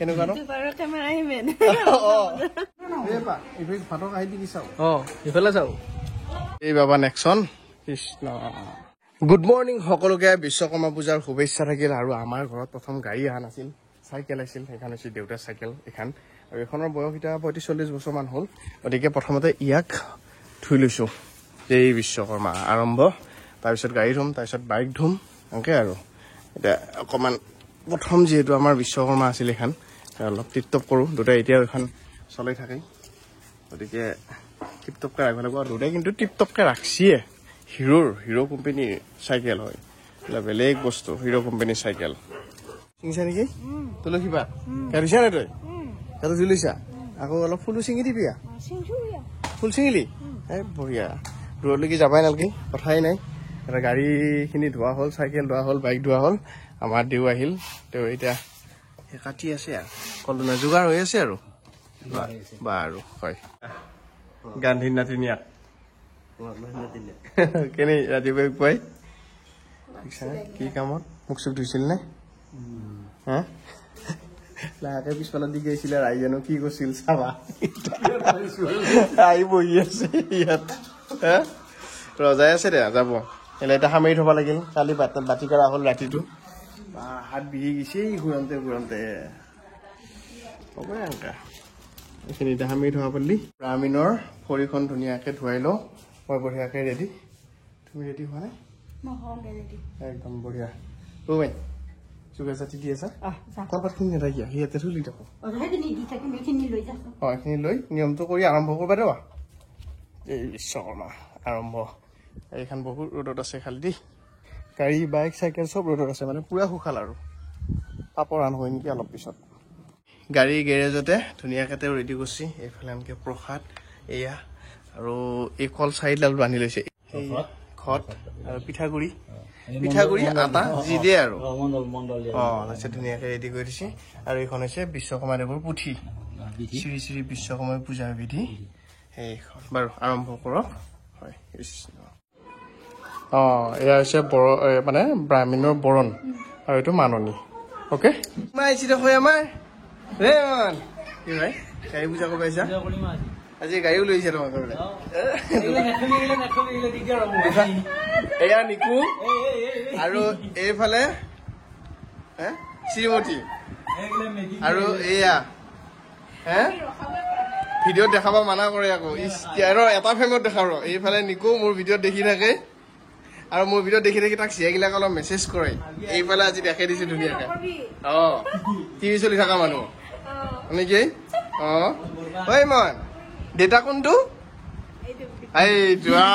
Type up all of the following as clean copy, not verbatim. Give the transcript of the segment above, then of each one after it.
কেনেকুৱা ন ইফালে চাওঁ এই বাবা নেক্সন কৃষ্ণ গুড মৰ্ণিং সকলোকে বিশ্বকৰ্মা পূজাৰ শুভেচ্ছা থাকিল আৰু আমাৰ ঘৰত প্ৰথম গাড়ী অহা নাছিল চাইকেল আছিল সেইখন হৈছে দেউতাৰ চাইকেল এখন আৰু এইখনৰ বয়স এতিয়া 35-40 বছৰমান হ'ল গতিকে প্ৰথমতে ইয়াক ধুই লৈছোঁ এই বিশ্বকৰ্মা আৰম্ভ তাৰপিছত গাড়ী ধুম তাৰপিছত বাইক ধুম এনেকৈ আৰু এতিয়া অকণমান প্ৰথম যিহেতু আমাৰ বিশ্বকৰ্মা আছিল এইখন অলপ টিপটপ কৰোঁ দুটাই এতিয়াও এখন চলাই থাকে গতিকে টিপটপকৈ ৰাখিব লাগিব আৰু দুটাই কিন্তু টিপটপকৈ ৰাখিছিয়ে হিৰ' কোম্পানীৰ চাইকেল হয় বেলেগ বস্তু হিৰ' কোম্পানীৰ চাইকেল চিঙিছা নেকি তুলসী পাত কাটিছা নাই তই সেইটো জুলিছা আকৌ অলপ ফুলো ছিঙি দিবি ফুল ছিঙিলি এই বঢ়িয়া দূৰলৈকে যাবাই নালাগে কথাই নাই এটা গাড়ীখিনি ধোৱা হ'ল চাইকেল ধোৱা হ'ল বাইক ধোৱা হ'ল আমাৰ দেউ আহিল তেওঁ এতিয়া কাটি আছে আৰু কলদনা যোগাৰ হৈ আছে আৰু বাৰু হয় গান্ধীৰ নাতিনীয়াক কেনে ৰাতিপুৱাই পুৱাই কি কামত মুখ চুখ ধুইছিল নে হা লাহেকে পিছফালে দি গৈছিলে ৰাইজানো কি কৰিছিল চাবা আহি বহি আছে ইয়াত ৰজাই আছে দে যাব এলে এটা সামৰি থব লাগিল কালি বাতি কৰা হ'ল ৰাতিটো হাত বিহি গৈছে ঘূৰণতে হ'ব এনেকা এইখিনি এতিয়া সামৰি থোৱা পালি ব্ৰাহ্মণৰ ভৰিখন ধুনীয়াকৈ ধুৱাই লওঁ মই বঢ়িয়াকৈ ৰেডি তুমি ৰেডি হোৱা নাই একদম বঢ়িয়া ৰ'বাই চুগাৰ চাটি দি আছা কলপাতখিনি নেথাকিয়া সিহঁতে থুলি থাকোঁ এইখিনি লৈ নিয়মটো কৰি আৰম্ভ কৰিবা দেৱা এই বিশ্বকৰ্মা আৰম্ভ এইখন বহুত ৰ'দত আছে খালি দেই গাড়ী বাইক চাইকেল চব ৰ'দত আছে মানে পুৰা সুখাল আৰু পাপৰ আন হয় নেকি অলপ পিছত গাড়ী গেৰেজতে ধুনীয়াকৈ তেওঁ ৰেডি কৰিছে এইফালে এনেকৈ প্ৰসাদ এয়া আৰু এই কল চাৰিডাল বান্ধি লৈছে ঘট আৰু পিঠাগুড়ি আটা যি দিয়ে আৰু তাৰপিছত ধুনীয়াকৈ ৰেডি কৰি দিছে আৰু এইখন হৈছে বিশ্বকৰ্মা দেৱৰ পুথি শ্ৰী শ্ৰী বিশ্বকৰ্মা পূজাৰ বিধি সেইখন বাৰু আৰম্ভ কৰক হয় কৃষ্ণ এয়া হৈছে মানে ব্ৰাহ্মণৰ বৰণ আৰু এইটো মাননি অ'কে আহিছে দেখোন আমাৰ কি ভাই গাড়ী পূজা কৰিব আহিছা আজি গাড়ীও লৈ আহিছে তোমাক এয়া নিকু আৰু এইফালে শ্ৰীমতী আৰু এয়া ভিডিঅ'ত দেখাব মানা কৰে আকৌ এটা ফ্ৰেমত দেখাব এইফালে নিকু মোৰ ভিডিঅ'ত দেখি থাকে আৰু মোৰ ভিডিঅ'ত দেখি তাক চিয়াগিলাক অলপ মেছেজ কৰে এইফালে আজি দেখাই দিছে ধুনীয়াকৈ টিভি চলি থকা মানুহ নেকি ঐ মন দেউতা কোনটো এই যোৱা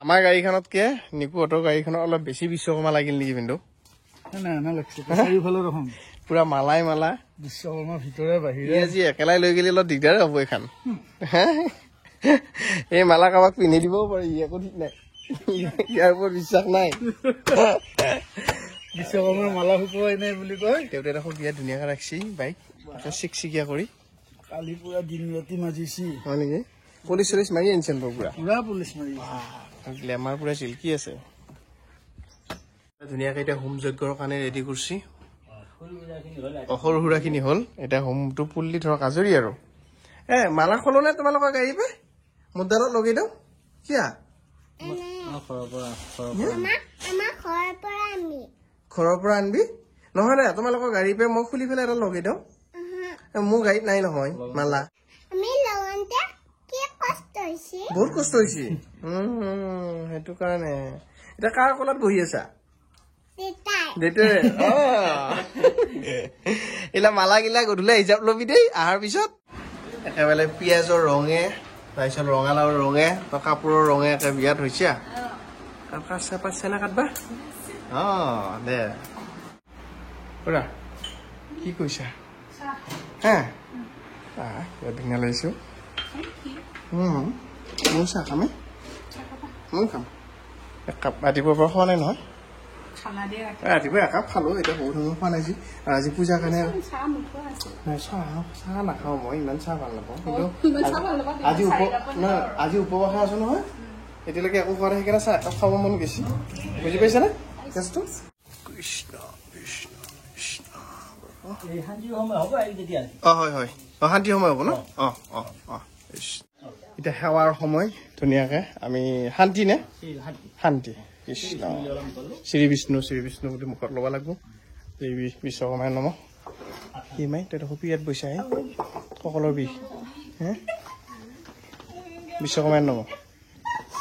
আমাৰ গাড়ীখনতকে নিকুহঁতৰ গাড়ীখনত অলপ বেছি বিশ্বকৰ্মা লাগিল নেকি কিন্তু পুৰা মালাই মালা বিশ্বকৰ্মাৰ ভিতৰে বাহিৰে আজি একেলাই লৈ গেলি অলপ দিগদাৰ হ'ব এইখন এই মালা কাৰোবাক পিন্ধি দিবও পাৰি একো ঠিক নাই ইয়াৰ ওপৰত বিশ্বাস নাই বিশ্বকৰ্মাৰ মালা শুকুৱাই নাই বুলি কয় দেউতাই দেখোন বিয়াত ধুনীয়াকৈ ৰাখিছি বাইক চিকচিকীয়া কৰি কালি পুৰা দিন ৰাতি মাজিছি হয় নেকি পুলিচ চুলিচ মাৰি আনিছে পুৰা পুলিচ মাৰি গ্লেমাৰ পুৰা চিল্কি আছে ধুনীয়াকৈ এতিয়া হোম যজ্ঞৰ কাৰণে ৰেডি কৰিছি সৰু সুৰাখিনি হ'ল এতিয়া হোমটো পুল্লি ধৰক আজৰি আৰু মালা খলো নাই তোমালোকৰ গাড়ী পাই মুদ্দালত লগাই দিওঁ কিয়া ঘৰৰ পৰা আনবি নহয় দে তোমালোকৰ গাড়ী পাই মই খুলি পেলাই এটা লগাই দিওঁ মোৰ গাড়ীত নাই নহয় মালা বহুত কষ্ট হৈছে সেইটো কাৰণে এতিয়া কাৰ কলত বহি আছা দেউতাই এইলা মালা গিলা গধূলি হিচাপ লবি দেই অহাৰ পিছত একেবাৰে পিঁয়াজৰ ৰঙে তাৰপিছত ৰঙালাওৰ ৰঙে কাপোৰৰ ৰঙে একে বিয়াত হৈছে পাইছে না কাটবা দে পুৰা কি কৈছা ধুনীয়া লাগিছো মোৰ চাহ খামে মই খাম একাপ ৰাতিপুৱাৰ পৰা খোৱা নাই নহয় ৰাতিপুৱা একাপ খালো এতিয়া বহুত সময় খোৱা নাই আৰু আজি পূজাৰ কাৰণে চাহ নাখাওঁ মই ইমান চাহ ভাল নাপাওঁ কিন্তু আজি উপবাসে আছো নহয় এতিয়ালৈকে একো খোৱা নাই সেইকাৰণে চাহ একাপ খাব মন গৈছে বুজি পাইছানে কেছটো কৃষ্ণ কৃষ্ণ কৃষ্ণ হয় হয় শান্তি সময় হ'ব ন এতিয়া সেৱাৰ সময় ধুনীয়াকে আমি শান্তি নে শান্তি কৃষ্ণ শ্ৰী বিষ্ণু বুলি মুখত ল'ব লাগিব দেৱী বিশ্বকৰ্মাই নম কি মাই তই দেখো পিয়াত বৈছা সকলৰ বিষ হে বিশ্বকৰ্মাই নম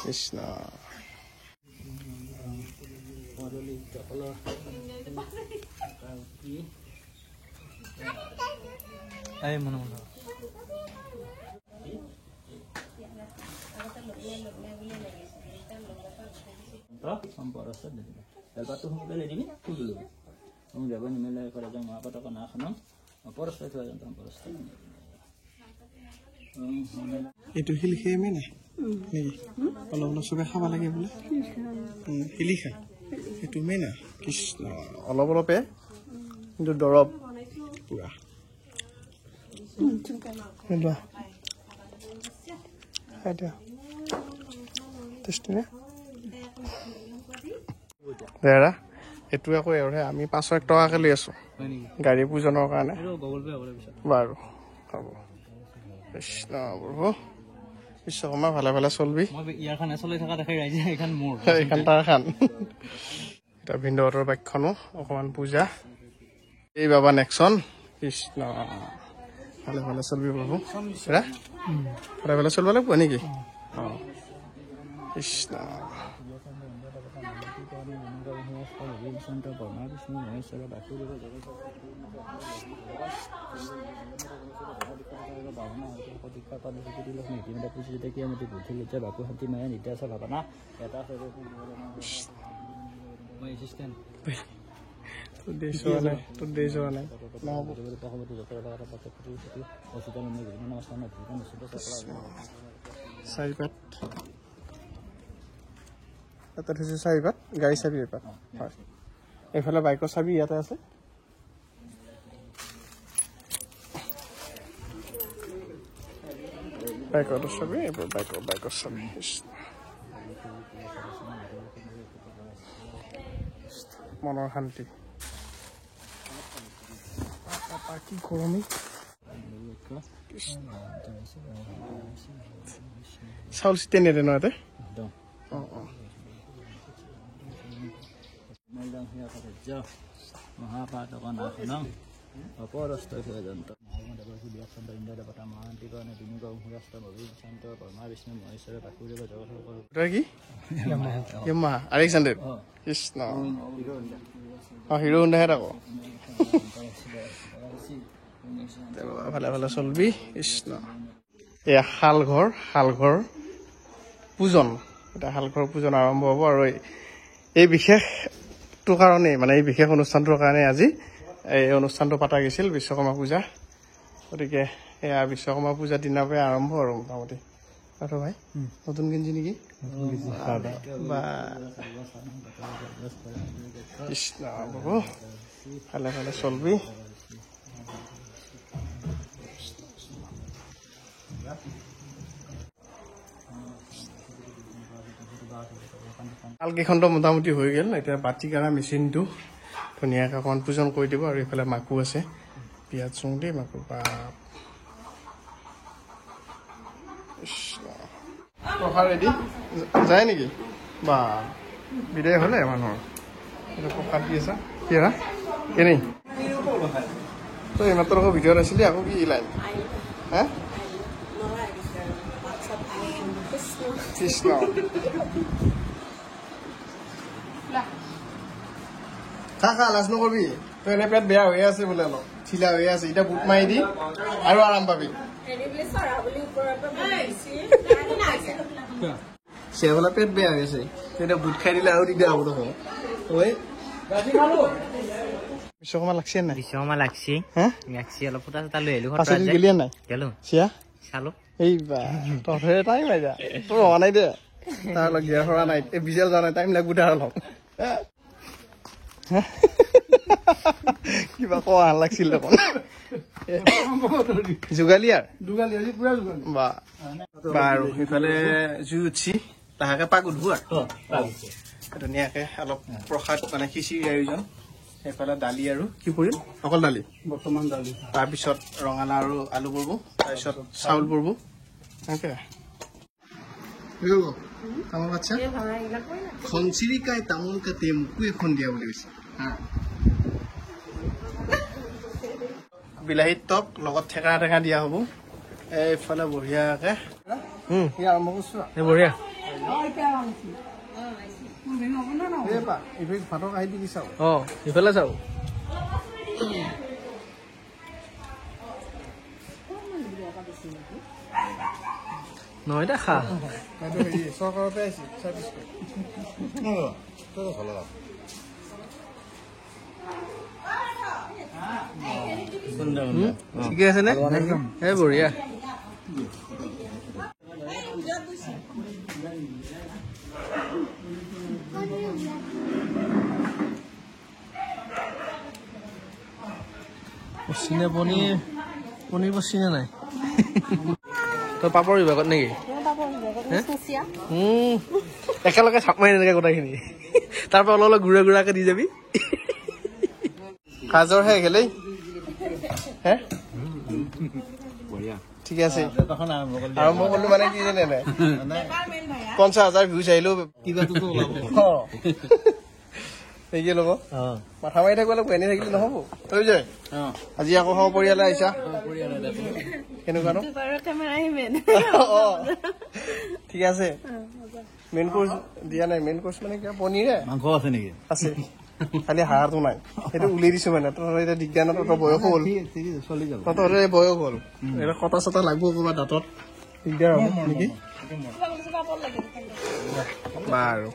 কৃষ্ণ এইটো শিল খেমে নাই নেকি অলপ অলপ চবে খাব লাগে বোলে শিলিখা সেইটো মেইন কৃষ্ণ অলপ অলপে কিন্তু দৰৱ পুৰা দাদা এইটো আকৌ এওঁহে আমি 500 টকাকে লৈ আছো গাড়ী পূজনৰ কাৰণে বাৰু হ'ব কৃষ্ণ প্ৰভু বিশ্বকৰ্মা ভালে ভালে চলবি এইখন তাৰ খান এতিয়া ভিন্দহঁতৰ বাইকখনো অকমান পূজা এই বাবা নেক্সন কৃষ্ণ ভালে ভালে চলবি প্ৰভু ভালে ভালে চলিব লাগিব নেকি কৃষ্ণ চাৰিপাত এটা থৈছে চাৰিপাত গাড়ী চাবি এপাত হয় এইফালে বাইকৰ চাবি ইয়াতে আছে বাইকৰ চাবি এইবোৰ বাইকৰ চাবি মনৰ শান্তি কি গৰমে চাউল চিটে নেদে ন ইয়াতে আলেকজাণ্ডাৰ কৃষ্ণ হিৰো হোণ্ডাহে আকৌ ভালে ভালে চলবি কৃষ্ণ এয়া শালঘৰ পূজন এতিয়া শালঘৰ পূজন আৰম্ভ হ'ব আৰু এই বিশেষটো কাৰণেই মানে এই বিশেষ অনুষ্ঠানটোৰ কাৰণে আজি এই অনুষ্ঠানটো পতা গৈছিল বিশ্বকৰ্মা পূজা গতিকে এয়া বিশ্বকৰ্মা পূজাৰ দিনাৰ পৰাই আৰম্ভ আৰু মোটামুটি আৰু ভাই নতুন গেঞ্জি নেকি বা কৃষ্ণ প্ৰভু ভালে ভালে চলবি শালকেইখনটো মোটামুটি হৈ গ'ল এতিয়া বাতি কাৰা মেচিনটো ধুনীয়াকৈ অকণমান পূজন কৰি দিব আৰু এইফালে মাকো আছে পিঁয়াজ চুং দি মাকো বা প্ৰসাদ ৰেডি যায় নেকি বা বিদায় হ'লে মানুহৰ প্ৰসাদ দি আছা কি হা কেনে তই এইমাত্ৰ আকৌ ভিডিঅ'ত আছিলি আকৌ কি লাইন হা কৃষ্ণ খা লাজ নকৰবি তই এনে পেট বেয়া হৈ আছে বোলে অলপ চিলা হৈ আছে এতিয়া বুট মাৰি দি আৰু আৰাম পাবি চেহলা পেট বেয়া হৈ আছে এতিয়া বুট খাই দিলে আৰু দিগদাৰ হ'ব দেখোন বিশ্বকৰ্মা লাগছে নাই বিশ্বকৰ্মা লাগছি অলপ ফুটা চুটা লৈ আহিলো গেলিয়া নাই গেলো চিয়া চালো এই বা তহঁতে টাইম লাগা তোৰ হোৱা নাই দে তাৰ অলপ গিয়াৰ সৰা নাই এই বিজেল যোৱা নাই টাইম লাগব তাৰ অলপ কিবা কোৱা লাগছিল দেখোন যোগালিয়াৰ বা বাৰু সেইফালে জুই উঠছি তাহাকে পাক উঠবো আৰু ধুনীয়াকে অলপ প্ৰসাদ মানে খিচিৰিৰ আয়োজন সেইফালে দালি আৰু কি পৰিল অকল দালি বৰ্তমান দালি তাৰপিছত ৰঙালাও আৰু আলু পৰিব তাৰপিছত চাউল পৰিব এনেকে তামোল বাচ্ছা খনচিৰিকাই তামোল কাটি মোকো এখন দিয়া বুলি কৈছে বিলাহীত টক লগত ঠেকা ঠেকা দিয়া হ'ব এইফালে বঢ়িয়াকে আৰম্ভ কৰিছো বঢ়িয়া ভাতৰ কাহি দি চাওঁ ইফালে চাওঁ নহয় দে খা চৰকাৰতে ঠিকে আছে নে এই বঢ়িয়া পচিনে পনীৰ পচিনে নাই তই পাপৰ বিভাগত নেকি একেলগে চাপ মাৰি এনেকে গোটেইখিনি তাৰ পৰা অলপ অলপ ঘূৰা ঘূৰাকে দি যাবি কাজৰ হে খেলেই হে ঠিকে আছে আৰম্ভ কৰিলো মানে কি জানে নাই 50,000 ভিউজ আহিলো এইকে ল'ব মাথা মাৰি থাকিব লাগিব এনে থাকিলে নহ'ব তই যে আজি আকৌ সপৰিয়ালে আহিছা কেনেকুৱা নো ঠিক আছে মেইন কোৰ্চ দিয়া নাই মেইন কোৰ্চ মানে কিবা পনীৰে মাংস আছে নেকি আছে খালি হাড়টো নাই সেইটো উলিয়াই দিছো মানে তহঁতৰ এতিয়া বিজ্ঞানত তহঁতৰ বয়স হ'ল চলি যাব তহঁতৰ বয়স হ'ল এটা কটা চটা লাগব ক'ৰবাত দাঁতত দিগদাৰ হ'ব নেকি বাৰু